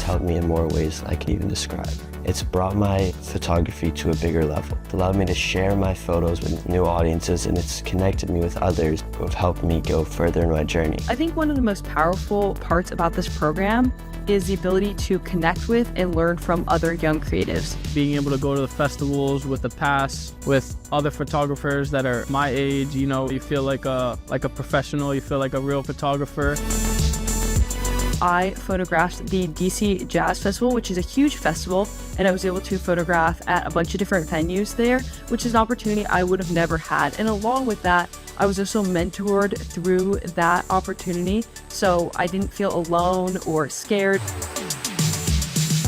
helped me in more ways than I can even describe. It's brought my photography to a bigger level. It allowed me to share my photos with new audiences, and it's connected me with others who have helped me go further in my journey. I think one of the most powerful parts about this program is the ability to connect with and learn from other young creatives. Being able to go to the festivals with the pass, with other photographers that are my age, you know, you feel like a professional, you feel like a real photographer. I photographed the DC Jazz Festival, which is a huge festival, and I was able to photograph at a bunch of different venues there, which is an opportunity I would have never had. And along with that, I was also mentored through that opportunity, so I didn't feel alone or scared.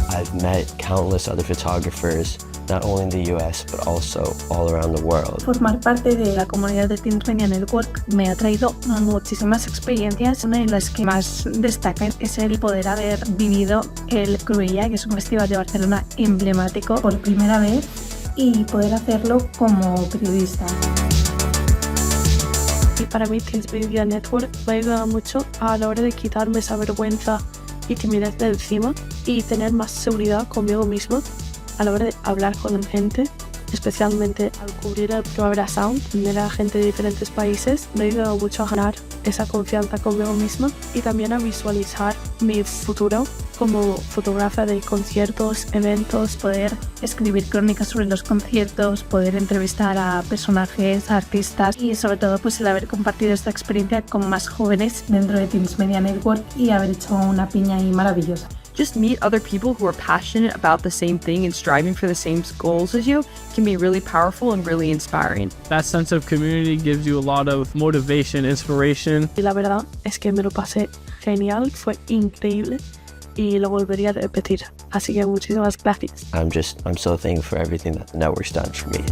I've met countless other photographers, not only in the US, but also all around the world. Formar parte de la comunidad de Teams Media Network me ha traído muchísimas experiencias. Una de las que más destacan es el poder haber vivido el Cruïlla, que es un festival de Barcelona emblemático, por primera vez, y poder hacerlo como periodista. Y para mí Teams Media Network me ha ayudado mucho a la hora de quitarme esa vergüenza y timidez de encima y tener más seguridad conmigo mismo a la hora de hablar con la gente, especialmente al cubrir el Primavera Sound, tener a gente de diferentes países. Me ha ayudado mucho a ganar esa confianza conmigo misma y también a visualizar mi futuro como fotógrafa de conciertos, eventos, poder escribir crónicas sobre los conciertos, poder entrevistar a personajes, artistas y sobre todo pues el haber compartido esta experiencia con más jóvenes dentro de Teams Media Network y haber hecho una piña ahí maravillosa. Just meet other people who are passionate about the same thing and striving for the same goals as you can be really powerful and really inspiring. That sense of community gives you a lot of motivation, inspiration. Y la verdad es que me lo pasé genial, fue increíble y lo volvería a repetir. Así que muchísimas gracias. I'm so thankful for everything that the network's done for me.